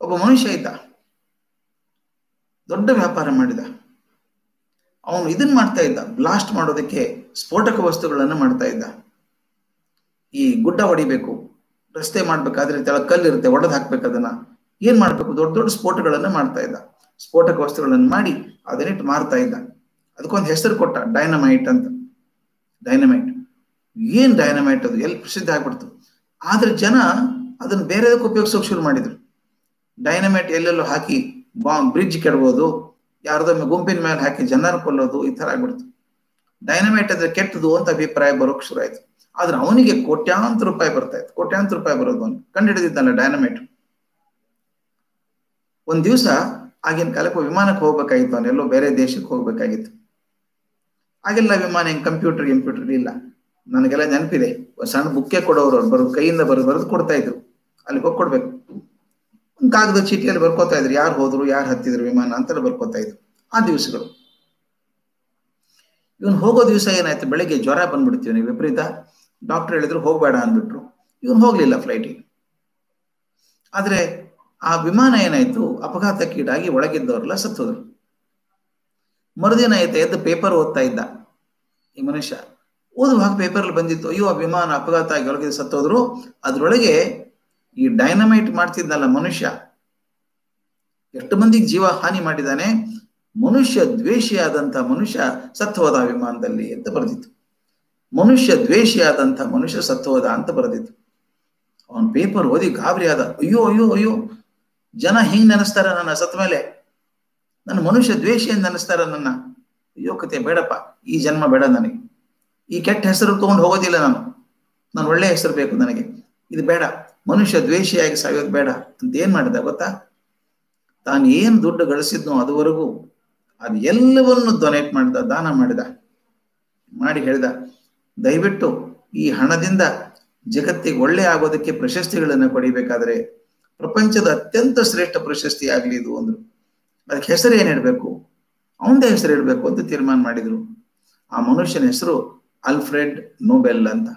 ಒಬ್ಬ ಮನುಷ್ಯ ಇದ್ದ, ದೊಡ್ಡ ವ್ಯಾಪಾರ ಮಾಡಿದ. ಅವನು ಇದನ್ನ ಮಾಡ್ತಾ ಇದ್ದ, ಬ್ಲಾಸ್ಟ್ ಮಾಡೋದಕ್ಕೆ ಸ್ಫೋಟಕ ವಸ್ತುಗಳನ್ನು ಮಾಡ್ತಾ ಇದ್ದ. ಈ ಗುಡ್ಡ ಹೊಡಿಬೇಕು, ರಸ್ತೆ ಮಾಡ್ಬೇಕಾದ್ರೆ ಕೆಳಗೆ ಕಲ್ಲಿರುತ್ತೆ, ಒಡೆದು ಹಾಕ್ಬೇಕು. ಅದನ್ನ ಏನ್ ಮಾಡ್ಬೇಕು, ದೊಡ್ಡ ದೊಡ್ಡ ಸ್ಫೋಟಗಳನ್ನ ಮಾಡ್ತಾ ಇದ್ದ. ಸ್ಫೋಟಕ ವಸ್ತುಗಳನ್ನು ಮಾಡಿ ಅದನ್ನಿಟ್ಟು ಮಾರ್ತಾ ಇದ್ದ. ಅದಕ್ಕೊಂದು ಹೆಸರು ಕೊಟ್ಟ, ಡೈನಮೈಟ್ ಅಂತ. ಡೈನಮೈಟ್ ಏನ್ ಡೈನಮೈಟ್, ಅದು ಎಲ್ಲಿ ಪ್ರಸಿದ್ಧ ಆಗ್ಬಿಡ್ತು. ಆದ್ರೆ ಜನ ಅದನ್ನ ಬೇರೆದಕ್ಕೆ ಉಪಯೋಗಿಸೋಕೆ ಶುರು ಮಾಡಿದ್ರು. ಡೈನಮೈಟ್ ಎಲ್ಲೆಲ್ಲೋ ಹಾಕಿ ಬ್ರಿಡ್ಜ್ ಕೆಡಬೋದು, ಯಾರ್ದೊಮ್ಮೆ ಗುಂಪಿನ ಮೇಲೆ ಹಾಕಿ ಜನರ ಕೊಲ್ಲೋದು, ಈ ತರ ಆಗ್ಬಿಡ್ತು. ಡೈನಮೈಟ್ ಅಂದ್ರೆ ಕೆಟ್ಟದು ಅಂತ ಅಭಿಪ್ರಾಯ ಬರೋಕ್ ಶುರು ಆಯ್ತು. ಆದ್ರೆ ಅವನಿಗೆ ಕೋಟ್ಯಾಂತರ ರೂಪಾಯಿ ಬರ್ತಾ ಇತ್ತು, ಕೋಟ್ಯಾಂತರ ರೂಪಾಯಿ ಬರೋದು. ಅವನು ಕಂಡುಹಿಡಿದಿದ್ದಲ್ಲ ಡೈನಮೈಟ್. ಒಂದ್ ದಿವಸ ಆಗಿನ ಕಾಲಕ್ಕೆ ವಿಮಾನಕ್ಕೆ ಹೋಗ್ಬೇಕಾಗಿತ್ತು, ಅವನು ಎಲ್ಲೋ ಬೇರೆ ದೇಶಕ್ಕೆ ಹೋಗ್ಬೇಕಾಗಿತ್ತು. ಆಗೆಲ್ಲ ವಿಮಾನ ಹೆಂಗ್ ಕಂಪ್ಯೂಟರ್ ಇಲ್ಲ. ನನಗೆಲ್ಲ ನೆನಪಿದೆ, ಸಣ್ಣ ಬುಕ್ಕೆ ಕೊಡೋರು, ಅವ್ರು ಬರೋದು ಕೈಯಿಂದ ಬರೆದು ಕೊಡ್ತಾ ಇದ್ರು. ಅಲ್ಲಿ ಹೋಗಿ ಕೊಡ್ಬೇಕು. ಒಂದು ಕಾಗದ ಚೀಟಿಯಲ್ಲಿ ಬರ್ಕೋತಾ ಇದ್ರು, ಯಾರು ಹೋದ್ರು, ಯಾರು ಹತ್ತಿದ್ರು ವಿಮಾನ ಅಂತೆಲ್ಲ ಬರ್ಕೋತಾ ಇದ್ರು ಆ ದಿವಸಗಳು. ಇವನು ಹೋಗೋ ದಿವಸ ಏನಾಯ್ತು, ಬೆಳಿಗ್ಗೆ ಜ್ವರ ಬಂದ್ಬಿಡ್ತೀವಿ ನೀವು, ವಿಪರೀತ. ಡಾಕ್ಟರ್ ಹೇಳಿದ್ರು ಹೋಗ್ಬೇಡ ಅಂದ್ಬಿಟ್ರು. ಇವನು ಹೋಗ್ಲಿಲ್ಲ ಫ್ಲೈಟಿಗೆ. ಆದ್ರೆ ಆ ವಿಮಾನ ಏನಾಯ್ತು, ಅಪಘಾತಕ್ಕೀಡಾಗಿ ಒಳಗಿದ್ದವರೆಲ್ಲ ಸತ್ತೋದ್ರು. ಮರುದಿನ ಆಯ್ತು, ಎದ್ದು ಪೇಪರ್ ಓದ್ತಾ ಇದ್ದ ಈ ಮನುಷ್ಯ. ಓದುವಾಗ ಪೇಪರ್ಲ್ಲಿ ಬಂದಿತ್ತು, ಅಯ್ಯೋ ಆ ವಿಮಾನ ಅಪಘಾತ ಆಗಿ ಒಳಗೆ ಸತ್ತೋದ್ರು. ಅದ್ರೊಳಗೆ ಈ ಡೈನಮೈಟ್ ಮಾಡ್ತಿದ್ನಲ್ಲ ಮನುಷ್ಯ, ಎಷ್ಟು ಮಂದಿಗೆ ಜೀವ ಹಾನಿ ಮಾಡಿದ್ದಾನೆ, ಮನುಷ್ಯ ದ್ವೇಷಿಯಾದಂಥ ಮನುಷ್ಯ ಸತ್ತು ಹೋದ ವಿಮಾನದಲ್ಲಿ ಅಂತ ಬರೆದಿತ್ತು. ಮನುಷ್ಯ ದ್ವೇಷಿಯಾದಂಥ ಮನುಷ್ಯ ಸತ್ತು ಹೋದ ಅಂತ ಬರೆದಿತ್ತು. ಅವನ್ ಪೇಪರ್ ಓದಿ ಗಾಬರಿ ಆದ. ಅಯ್ಯೋ ಅಯ್ಯೋ ಅಯ್ಯೋ, ಜನ ಹಿಂಗ್ ನೆನೆಸ್ತಾರ ನನ್ನ ಸತ್ತ ಮೇಲೆ, ನನ್ನ ಮನುಷ್ಯ ದ್ವೇಷಿ ಅಂತ ನೆನೆಸ್ತಾರ ನನ್ನ. ಅಯ್ಯೋ ಕತೆ ಬೇಡಪ್ಪ, ಈ ಜನ್ಮ ಬೇಡ ನನಗೆ, ಈ ಕೆಟ್ಟ ಹೆಸರು ತಗೊಂಡು ಹೋಗೋದಿಲ್ಲ ನಾನು ಒಳ್ಳೆ ಹೆಸರು ಬೇಕು ನನಗೆ, ಇದು ಬೇಡ, ಮನುಷ್ಯ ದ್ವೇಷಿಯಾಗಿ ಸಾಯೋದು ಬೇಡ ಅಂತ ಏನ್ ಮಾಡಿದ ಗೊತ್ತಾ? ತಾನು ಏನ್ ದುಡ್ಡು ಗಳಿಸಿದ್ನೋ ಅದುವರೆಗೂ ಅದು ಎಲ್ಲವನ್ನು ಡೊನೇಟ್ ಮಾಡಿದ, ದಾನ ಮಾಡಿ ಹೇಳಿದ, ದಯವಿಟ್ಟು ಈ ಹಣದಿಂದ ಜಗತ್ತಿಗೆ ಒಳ್ಳೆ ಆಗೋದಕ್ಕೆ ಪ್ರಶಸ್ತಿಗಳನ್ನು ಪಡಿಬೇಕಾದ್ರೆ ಪ್ರಪಂಚದ ಅತ್ಯಂತ ಶ್ರೇಷ್ಠ ಪ್ರಶಸ್ತಿ ಆಗ್ಲಿ ಇದು ಅಂದ್ರು. ಅದಕ್ಕೆ ಹೆಸರು ಏನಿಡ್ಬೇಕು, ಅವನದೇ ಹೆಸರು ಇಡಬೇಕು ಅಂತ ತೀರ್ಮಾನ ಮಾಡಿದ್ರು. ಆ ಮನುಷ್ಯನ ಹೆಸರು ಆಲ್ಫ್ರೆಡ್ ನೋಬೆಲ್ ಅಂತ.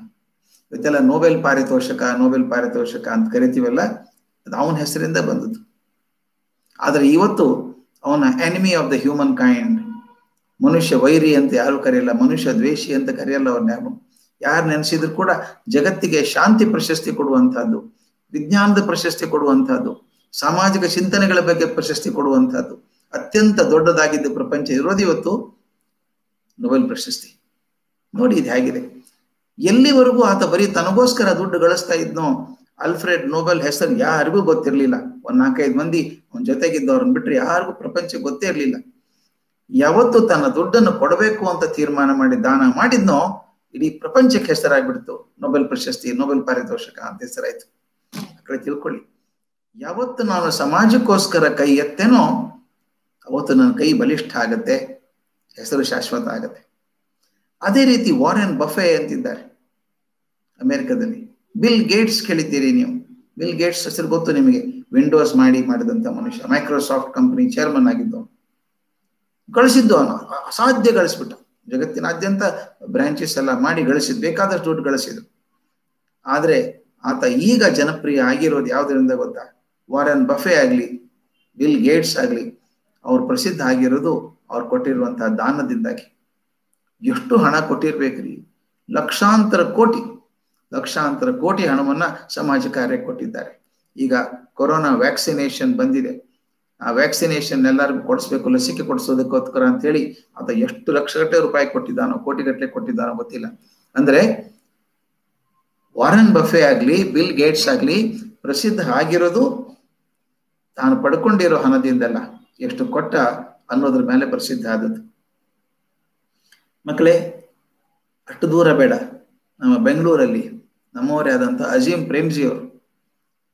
ಇವತ್ತೆಲ್ಲ ನೋಬೆಲ್ ಪಾರಿತೋಷಕ ಅಂತ ಕರಿತೀವಲ್ಲ, ಅದು ಅವನ ಹೆಸರಿಂದ ಬಂದದ್ದು. ಆದ್ರೆ ಇವತ್ತು ಅವನ enemy of the human kind, ಮನುಷ್ಯ ವೈರಿ ಅಂತ ಯಾರು ಕರೆಯಲ್ಲ, ಮನುಷ್ಯ ದ್ವೇಷಿ ಅಂತ ಕರೆಯಲ್ಲ ಅವ್ರನ್ನ. ಯಾರು ನೆನೆಸಿದ್ರು ಕೂಡ ಜಗತ್ತಿಗೆ ಶಾಂತಿ ಪ್ರಶಸ್ತಿ ಕೊಡುವಂತಹದ್ದು, ವಿಜ್ಞಾನದ ಪ್ರಶಸ್ತಿ ಕೊಡುವಂತಹದ್ದು, ಸಾಮಾಜಿಕ ಚಿಂತನೆಗಳ ಬಗ್ಗೆ ಪ್ರಶಸ್ತಿ ಕೊಡುವಂತಹದ್ದು ಅತ್ಯಂತ ದೊಡ್ಡದಾಗಿದ್ದ ಪ್ರಪಂಚ ಇರೋದು ಇವತ್ತು ನೊಬೆಲ್ ಪ್ರಶಸ್ತಿ. ನೋಡಿ ಇದು ಹೇಗಿದೆ. ಎಲ್ಲಿವರೆಗೂ ಆತ ಬರೀ ತನಗೋಸ್ಕರ ದುಡ್ಡು ಗಳಿಸ್ತಾ ಇದ್ನೋ, ಆಲ್ಫ್ರೆಡ್ ನೋಬೆಲ್ ಹೆಸರು ಯಾರಿಗೂ ಗೊತ್ತಿರ್ಲಿಲ್ಲ. ಒಂದ್ 4-5 ಮಂದಿ ಅವನ ಜೊತೆಗಿದ್ದವ್ರನ್ನ ಬಿಟ್ರೆ ಯಾರಿಗೂ ಪ್ರಪಂಚಕ್ಕೆ ಗೊತ್ತೇ ಇರ್ಲಿಲ್ಲ. ಯಾವತ್ತು ತನ್ನ ದುಡ್ಡನ್ನು ಕೊಡಬೇಕು ಅಂತ ತೀರ್ಮಾನ ಮಾಡಿ ದಾನ ಮಾಡಿದ್ನೋ, ಇಡೀ ಪ್ರಪಂಚಕ್ಕೆ ಹೆಸರಾಗ್ಬಿಡ್ತು. ನೊಬೆಲ್ ಪ್ರಶಸ್ತಿ, ನೊಬೆಲ್ ಪಾರಿತೋಷಕ ಅಂತ ಹೆಸರಾಯ್ತು. ಆ ತಿಳ್ಕೊಳ್ಳಿ, ಯಾವತ್ತು ನಾನು ಸಮಾಜಕ್ಕೋಸ್ಕರ ಕೈ ಎತ್ತೇನೋ ಅವತ್ತು ನನ್ನ ಕೈ ಬಲಿಷ್ಠ ಆಗತ್ತೆ, ಹೆಸರು ಶಾಶ್ವತ ಆಗತ್ತೆ. ಅದೇ ರೀತಿ ವಾರೆನ್ ಬಫೆ ಅಂತಿದ್ದಾರೆ ಅಮೆರಿಕದಲ್ಲಿ. ಬಿಲ್ ಗೇಟ್ಸ್ ಕೇಳಿದ್ದೀರಿ ನೀವು? ಬಿಲ್ ಗೇಟ್ಸ್ ಹೆಸರು ಗೊತ್ತು ನಿಮಗೆ, ವಿಂಡೋಸ್ ಮಾಡಿದಂತ ಮನುಷ್ಯ, ಮೈಕ್ರೋಸಾಫ್ಟ್ ಕಂಪನಿ ಚೇರ್ಮನ್ ಆಗಿದ್ದವನು. ಗಳಿಸಿದ್ದು ಅವನು ಅಸಾಧ್ಯ ಗಳಿಸ್ಬಿಟ್ಟ. ಜಗತ್ತಿನಾದ್ಯಂತ ಬ್ರಾಂಚಸ್ ಎಲ್ಲ ಮಾಡಿ ಗಳಿಸಿದ್, ಬೇಕಾದಷ್ಟು ದುಡ್ಡು ಗಳಿಸಿದ್ರು. ಆದ್ರೆ ಆತ ಈಗ ಜನಪ್ರಿಯ ಆಗಿರೋದು ಯಾವುದರಿಂದ ಗೊತ್ತಾ? ವಾರೆನ್ ಬಫೆ ಆಗ್ಲಿ, ಬಿಲ್ ಗೇಟ್ಸ್ ಆಗ್ಲಿ, ಅವ್ರು ಪ್ರಸಿದ್ಧ ಆಗಿರೋದು ಅವ್ರು ಕೊಟ್ಟಿರುವಂತಹ ದಾನದಿಂದಾಗಿ. ಎಷ್ಟು ಹಣ ಕೊಟ್ಟಿರ್ಬೇಕ್ರಿ? ಲಕ್ಷಾಂತರ ಕೋಟಿ ಹಣವನ್ನ ಸಮಾಜ ಕಾರ್ಯಕ್ಕೆ ಕೊಟ್ಟಿದ್ದಾರೆ. ಈಗ ಕೊರೋನಾ ವ್ಯಾಕ್ಸಿನೇಷನ್ ಬಂದಿದೆ, ಆ ವ್ಯಾಕ್ಸಿನೇಷನ್ ಎಲ್ಲರಿಗೂ ಕೊಡಿಸ್ಬೇಕು, ಲಸಿಕೆ ಕೊಡಿಸೋದಕ್ಕೋಸ್ಕರ ಅಂತ ಹೇಳಿ ಆತ ಎಷ್ಟು ಲಕ್ಷಗಟ್ಟಲೆ ರೂಪಾಯಿ ಕೊಟ್ಟಿದ್ದಾನೋ, ಕೋಟಿಗಟ್ಟಲೆ ಕೊಟ್ಟಿದ್ದಾನೋ ಗೊತ್ತಿಲ್ಲ. ಅಂದ್ರೆ ವಾರೆನ್ ಬಫೆ ಆಗ್ಲಿ, ಬಿಲ್ ಗೇಟ್ಸ್ ಆಗ್ಲಿ ಪ್ರಸಿದ್ಧ ಆಗಿರೋದು ತಾನು ಪಡ್ಕೊಂಡಿರೋ ಹಣದಿಂದಲ್ಲ, ಎಷ್ಟು ಕೊಟ್ಟ ಅನ್ನೋದ್ರ ಮೇಲೆ ಪ್ರಸಿದ್ಧ ಆದದ್ದು. ಮಕ್ಕಳೇ, ಅಷ್ಟು ದೂರ ಬೇಡ. ನಮ್ಮ ಬೆಂಗಳೂರಲ್ಲಿ ನಮ್ಮವರೇ ಆದಂಥ ಅಜೀಂ ಪ್ರೇಮ್ಜಿ ಅವರು,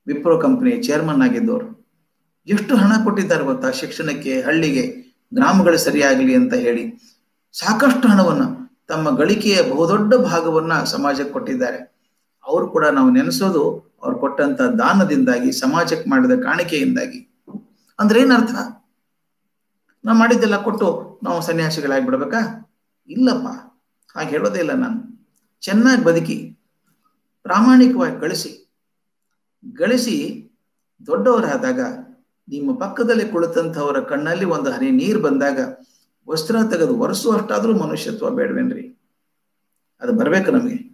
ವಿಪ್ರೋ ಕಂಪನಿ ಚೇರ್ಮನ್ ಆಗಿದ್ದವರು, ಎಷ್ಟು ಹಣ ಕೊಟ್ಟಿದ್ದಾರೆ ಗೊತ್ತಾ? ಶಿಕ್ಷಣಕ್ಕೆ, ಹಳ್ಳಿಗೆ, ಗ್ರಾಮಗಳು ಸರಿಯಾಗಲಿ ಅಂತ ಹೇಳಿ ಸಾಕಷ್ಟು ಹಣವನ್ನ, ತಮ್ಮ ಗಳಿಕೆಯ ಬಹುದೊಡ್ಡ ಭಾಗವನ್ನ ಸಮಾಜಕ್ಕೆ ಕೊಟ್ಟಿದ್ದಾರೆ. ಅವರು ಕೂಡ ನಾವು ನೆನೆಸೋದು ಅವ್ರು ಕೊಟ್ಟಂತ ದಾನದಿಂದಾಗಿ, ಸಮಾಜಕ್ಕೆ ಮಾಡಿದ ಕಾಣಿಕೆಯಿಂದಾಗಿ. ಅಂದ್ರೆ ಏನರ್ಥ? ನಾವು ಮಾಡಿದ್ದೆಲ್ಲ ಕೊಟ್ಟು ನಾವು ಸನ್ಯಾಸಿಗಳಾಗಿ ಬಿಡ್ಬೇಕಾ? ಇಲ್ಲಪ್ಪ, ಹಾಗೆ ಹೇಳೋದೇ ಇಲ್ಲ ನಾನು. ಚೆನ್ನಾಗಿ ಬದುಕಿ, ಪ್ರಾಮಾಣಿಕವಾಗಿ ಗಳಿಸಿ ದೊಡ್ಡವರಾದಾಗ ನಿಮ್ಮ ಪಕ್ಕದಲ್ಲಿ ಕುಳಿತಂಥವರ ಕಣ್ಣಲ್ಲಿ ಒಂದು ಹನಿ ನೀರು ಬಂದಾಗ ವಸ್ತ್ರ ತೆಗೆದು ಒರೆಸುವಷ್ಟಾದ್ರೂ ಮನುಷ್ಯತ್ವ ಬೇಡವೇನ್ರಿ? ಅದು ಬರ್ಬೇಕು ನಮಗೆ.